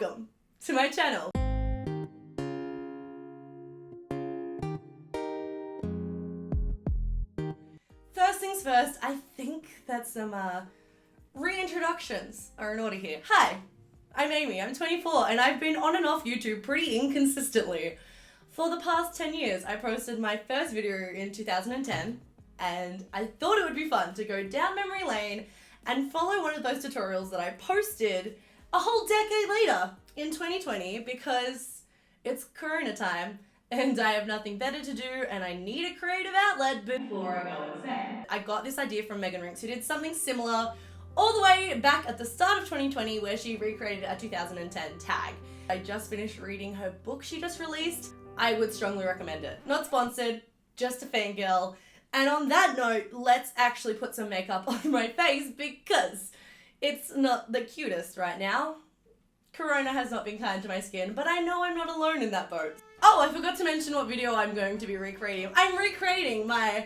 welcome to my channel. First things first, I think that some reintroductions are in order here. Hi, I'm Amy, I'm 24, and I've been on and off YouTube pretty inconsistently. For the past 10 years, I posted my first video in 2010, and I thought it would be fun to go down memory lane and follow one of those tutorials that I posted a whole decade later in 2020 because it's Corona time and I have nothing better to do and I need a creative outlet before I go insane. I got this idea from Meghan Reinks, who did something similar all the way back at the start of 2020 where she recreated a 2010 tag. I just finished reading her book she just released. I would strongly recommend it. Not sponsored, just a fangirl. And on that note, let's actually put some makeup on my face because it's not the cutest right now. Corona has not been kind to my skin, but I know I'm not alone in that boat. Oh, I forgot to mention what video I'm going to be recreating. I'm recreating my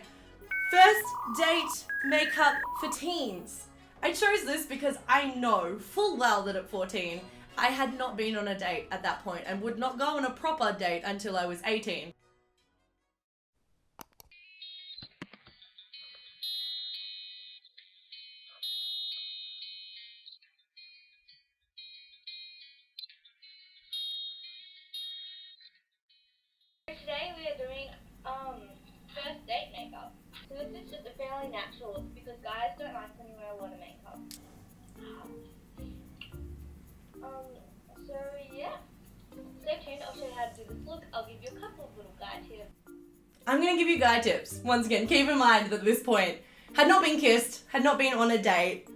first date makeup for teens. I chose this because I know full well that at 14, I had not been on a date at that point and would not go on a proper date until I was 18. Today we are doing first date makeup. So this is just a fairly natural look because guys don't like when you wear a lot of makeup. So yeah, stay tuned. I'll show you how to do this look. I'll give you a couple of little guide tips. I'm gonna give you guide tips. Once again, keep in mind that at this point, had not been kissed, had not been on a date.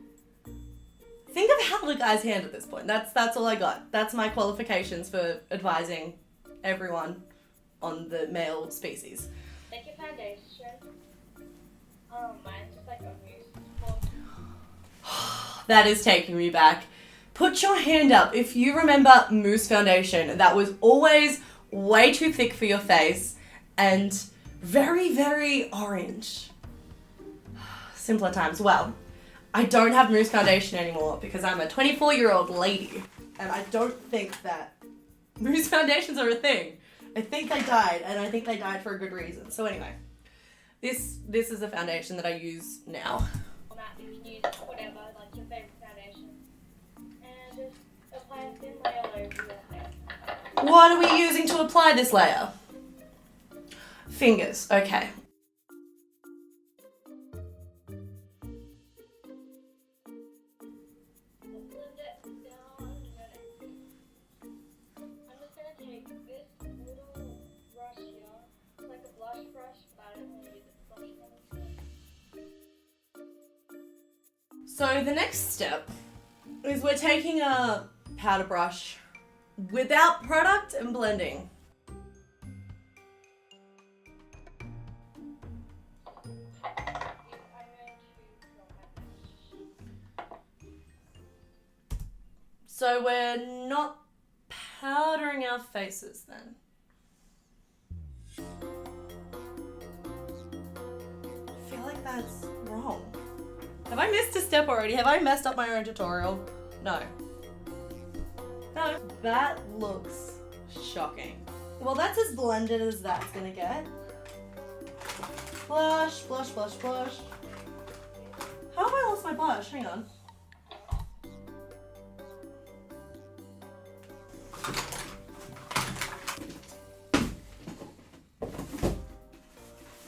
Think of how the guy's hand at this point. That's all I got. That's my qualifications for advising everyone on the male species. Take your foundation. Mine's just like a mousse. That is taking me back. Put your hand up if you remember mousse foundation. That was always way too thick for your face and very, very orange. Simpler times. Well, I don't have mousse foundation anymore because I'm a 24-year-old lady and I don't think that mousse foundations are a thing. I think they died, and I think they died for a good reason. So anyway, this is a foundation that I use now. You can use whatever, like your favorite foundation, and just apply a thin layer over your face. What are we using to apply this layer? Fingers, okay. So the next step is we're taking a powder brush without product and blending. So we're not powdering our faces then. I feel like that's wrong. Have I missed a step already? Have I messed up my own tutorial? No. No, that looks shocking. Well, that's as blended as that's gonna get. Blush, blush, blush, blush. How have I lost my blush? Hang on.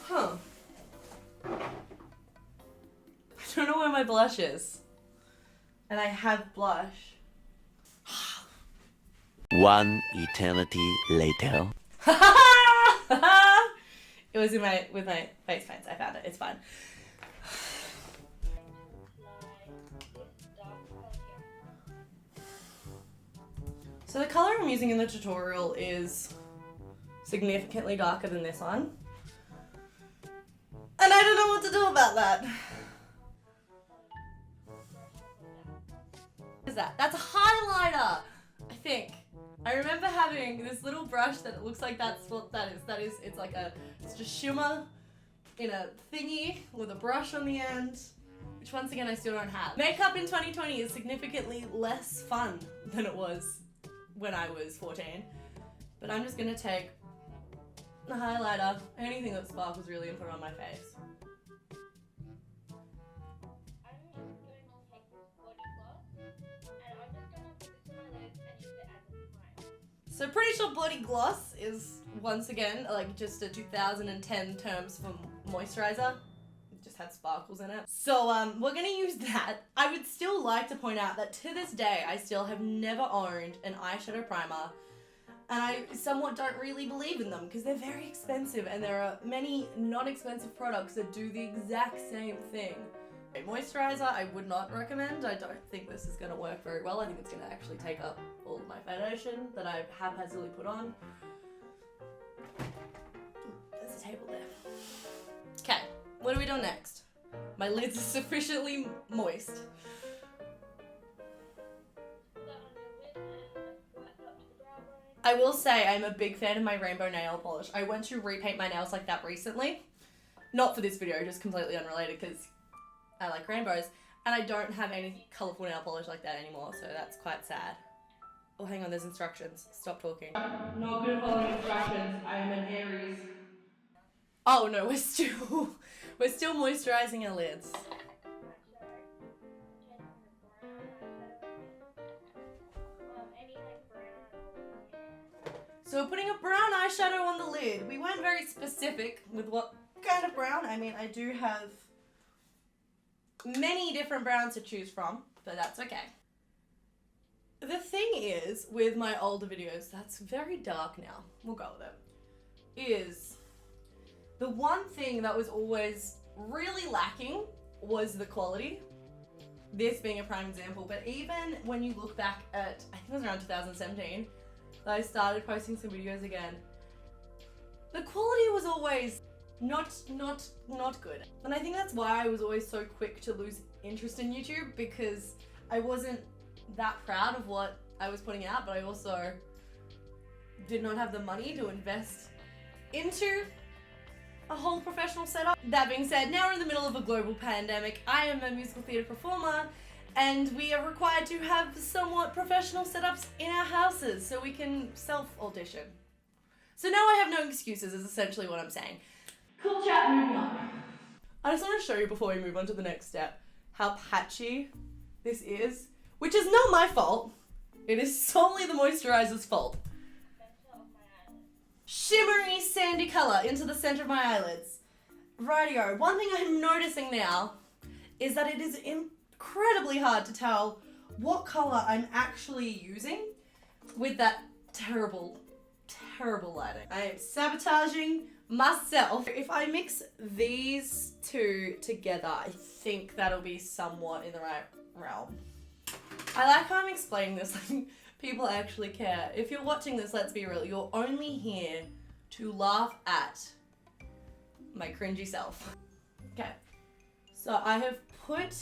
Huh. I don't know where my blush is. And I have blush. One eternity later. It was with my face paints. I found it. It's fine. So the color I'm using in the tutorial is significantly darker than this one. And I don't know what to do about that. What is that? That's a highlighter, I think. I remember having this little brush that looks like that's what that is. It's just shimmer in a thingy with a brush on the end, which once again I still don't have. Makeup in 2020 is significantly less fun than it was when I was 14. But I'm just gonna take the highlighter, anything that sparkles really, and put it on my face. I'm going to take this body gloss and I'm just going to put this on my lids and use it as a primer. So pretty sure body gloss is, once again, like just a 2010 terms for moisturizer. It just had sparkles in it. So we're gonna use that. I would still like to point out that to this day, I still have never owned an eyeshadow primer. And I somewhat don't really believe in them because they're very expensive, and there are many non-expensive products that do the exact same thing. A moisturizer I would not recommend. I don't think this is going to work very well. I think it's going to actually take up all of my foundation that I haphazardly put on. There's a table there. Okay, what are we doing next? My lids are sufficiently moist. I will say I'm a big fan of my rainbow nail polish. I went to repaint my nails like that recently. Not for this video, just completely unrelated because I like rainbows. And I don't have any colourful nail polish like that anymore, so that's quite sad. Oh, hang on, there's instructions. Stop talking. Not good at following instructions. I am an Aries. Oh no, we're still moisturising our lids. So we're putting a brown eyeshadow on the lid. We weren't very specific with what kind of brown. I mean, I do have many different browns to choose from, but that's okay. The thing is, with my older videos, that's very dark now, we'll go with it, is the one thing that was always really lacking was the quality. This being a prime example, but even when you look back at, I think it was around 2017, I started posting some videos again. The quality was always not good. And I think that's why I was always so quick to lose interest in YouTube, because I wasn't that proud of what I was putting out, but I also did not have the money to invest into a whole professional setup. That being said, now we're in the middle of a global pandemic. I am a musical theatre performer, and we are required to have somewhat professional setups in our houses so we can self-audition. So now I have no excuses, is essentially what I'm saying. Cool chat, moving on. I just want to show you before we move on to the next step how patchy this is, which is not my fault. It is solely the moisturizer's fault. Shimmery sandy color into the center of my eyelids. Rightio, one thing I'm noticing now is that it is incredibly hard to tell what color I'm actually using with that terrible lighting. I am sabotaging myself. If I mix these two together, I think that'll be somewhat in the right realm. I like how I'm explaining this, like people actually care. If you're watching this, let's be real, you're only here to laugh at my cringy self. Okay, so I have put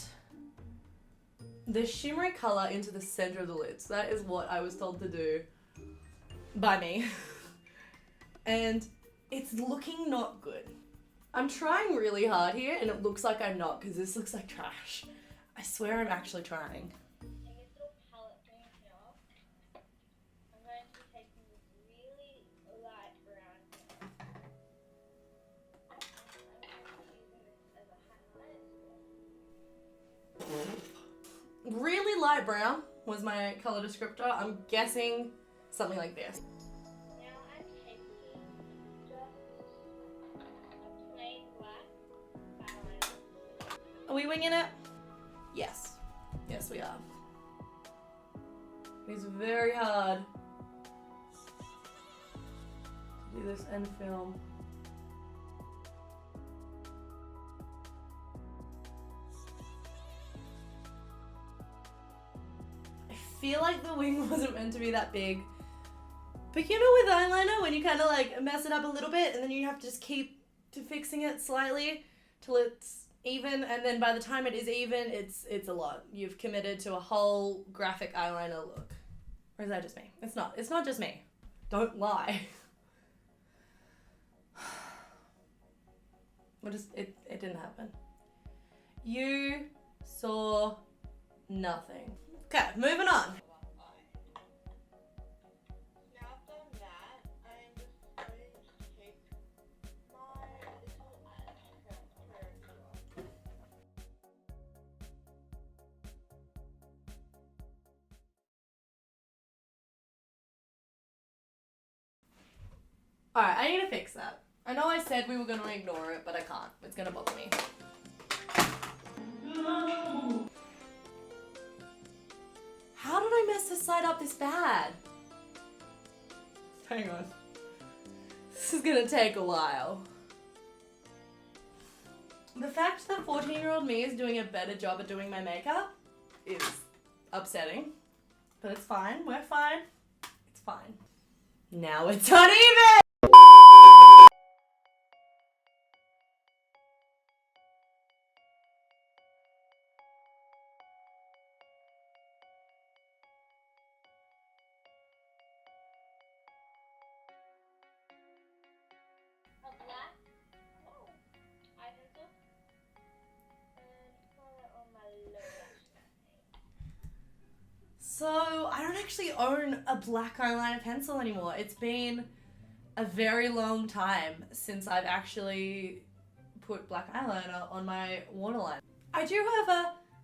the shimmery color into the center of the lids. That is what I was told to do by me. And it's looking not good. I'm trying really hard here and it looks like I'm not, because this looks like trash. I swear I'm actually trying. In this little palette thing here, I'm going to be taking this really light brown here. I'm going to be using this as a highlight. Really light brown was my color descriptor. I'm guessing something like this. Now I'm taking just a plain black eyeliner. Are we winging it? Yes. Yes, we are. It's very hard to do this and film. I feel like the wing wasn't meant to be that big. But you know, with eyeliner, when you kind of like mess it up a little bit and then you have to just keep fixing it slightly till it's even, and then by the time it is even, it's a lot. You've committed to a whole graphic eyeliner look. Or is that just me? It's not just me. Don't lie. It didn't happen. You saw nothing. Okay, moving on. Alright, I need to fix that. I know I said we were going to ignore it, but I can't. It's going to bother me. How did I mess this side up this bad? Hang on. This is going to take a while. The fact that 14-year-old me is doing a better job at doing my makeup is upsetting. But it's fine. We're fine. It's fine. Now it's uneven! A black eye pencil and color on my lower lash line. So, I don't actually own a black eyeliner pencil anymore. It's been a very long time since I've actually put black eyeliner on my waterline. I do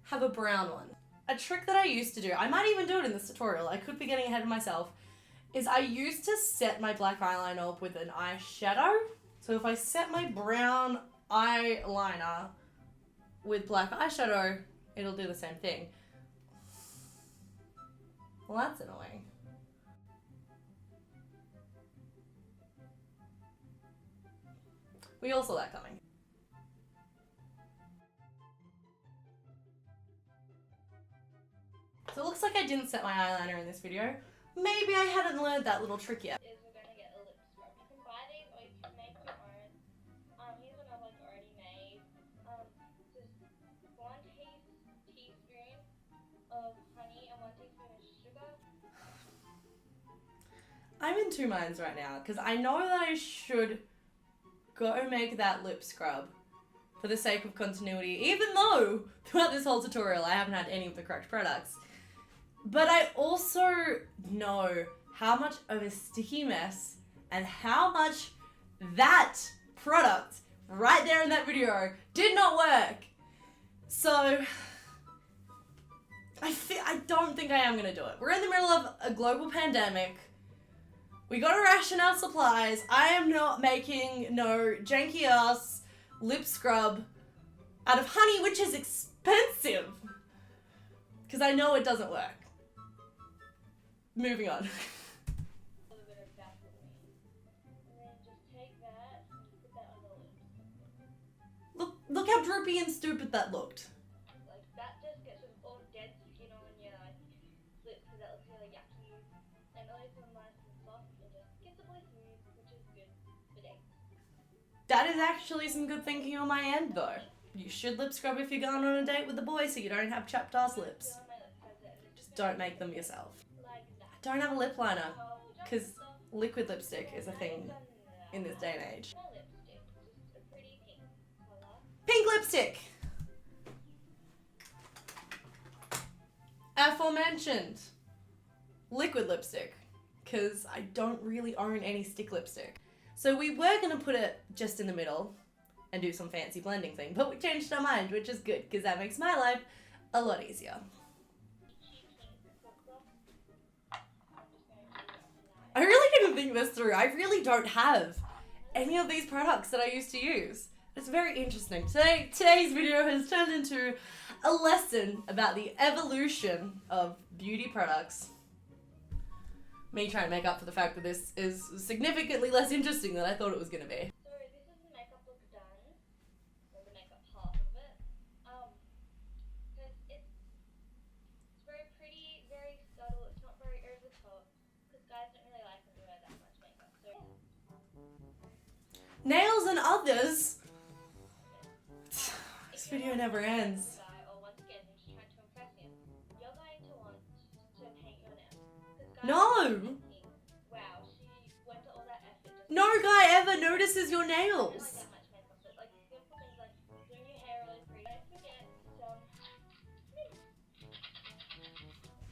have a brown one. A trick that I used to do, I might even do it in this tutorial, I could be getting ahead of myself, is I used to set my black eyeliner up with an eyeshadow. So if I set my brown eyeliner with black eyeshadow, it'll do the same thing. Well, that's annoying. We all saw that coming. So it looks like I didn't set my eyeliner in this video. Maybe I hadn't learned that little trick yet. Is we're gonna get a lip scrub. You can buy these or you can make your own. Here's one I've like already made. Just 1 teaspoon of honey and 1 teaspoon of sugar. I'm in two minds right now because I know that I should go make that lip scrub for the sake of continuity, even though throughout this whole tutorial I haven't had any of the correct products. But I also know how much of a sticky mess and how much that product right there in that video did not work. So I don't think I am gonna do it. We're in the middle of a global pandemic. We gotta ration our supplies. I am not making no janky ass lip scrub out of honey, which is expensive. Because I know it doesn't work. Moving on. A little bit of Vaseline. And then just take that and put that on the lips. Look how droopy and stupid that looked. Like that just gets rid of all dead skin on your lips because that looks really yucky. And all these are nice and soft and just gets it really smooth, which is good for dates. That is actually some good thinking on my end though. You should lip scrub if you're going on a date with a boy so you don't have chapped ass lips. On my lips has it. And it's Just don't make them yourself. like that. I don't have a lip liner Oh, because liquid lipstick is a thing in this day and age. My lipstick, just a pretty pink color. Pink lipstick! Aforementioned liquid lipstick, because I don't really own any stick lipstick. So we were going to put it just in the middle and do some fancy blending thing, but we changed our mind, which is good, because that makes my life a lot easier. I really didn't think this through. I really don't have any of these products that I used to use. It's very interesting. Today's video has turned into a lesson about the evolution of beauty products. Me trying to make up for the fact that this is significantly less interesting than I thought it was going to be. So this is the makeup look done, or the makeup half of it. Because it's very pretty, very subtle. It's not very over the top. Because guys don't really like when we wear that much makeup. So Nails and others. This video never ends. guy, or once again, you're just trying to impress him, you're going to want to paint your nails. 'Cause guys No. think, wow, she went to all that effort just No guy ever notices your I don't nails. like that much makeup, but like simple things like doing your hair really pretty. Don't forget some mint.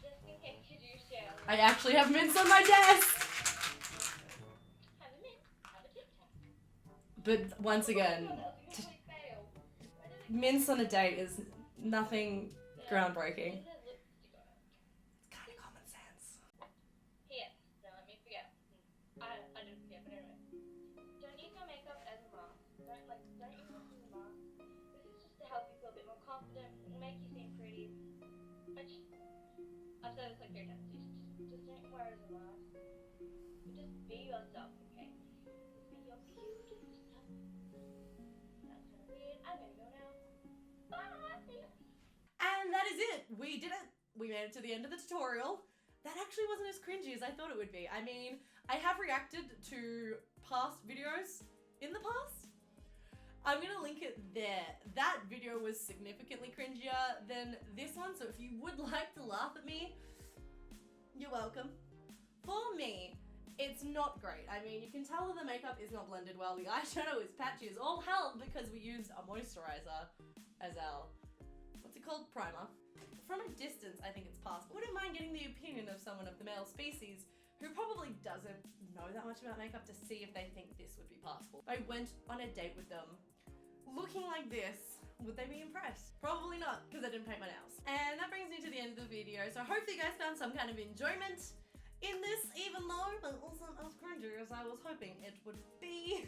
Just in case you do share. I actually have mints on my desk. Have a mint, have a Tic Tac. But once again, What else? You can really fail. Why did it mints on a date is nothing groundbreaking. There's a lipstick on it. It's kind of common sense. Here, don't let me forget. I didn't forget, but anyway. don't use this as a mask. This is just to help you feel a bit more confident and make you seem pretty. I've said this like 3 times. Just don't wear it as a mask. Just be yourself, okay? Just be your cutest self. That's kind of weird. I'm gonna go now. Bye! And that is it. We did it. We made it to the end of the tutorial. That actually wasn't as cringy as I thought it would be. I mean, I have reacted to past videos in the past. I'm gonna link it there. That video was significantly cringier than this one, so if you would like to laugh at me, you're welcome. For me, it's not great. I mean, you can tell that the makeup is not blended well. The eyeshadow is patchy as all hell because we used a moisturizer as our, what's it called? Primer. From a distance, I think it's passable. Wouldn't mind getting the opinion of someone of the male species who probably doesn't know that much about makeup to see if they think this would be passable. If I went on a date with them looking like this, would they be impressed? Probably not, because I didn't paint my nails. And that brings me to the end of the video. So hopefully you guys found some kind of enjoyment in this, even though it wasn't as cringy as I was hoping it would be.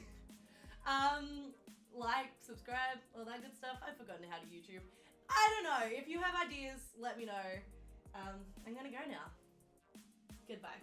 Like, subscribe, all that good stuff. I've forgotten how to YouTube. I don't know. If you have ideas, let me know. I'm gonna go now. Goodbye.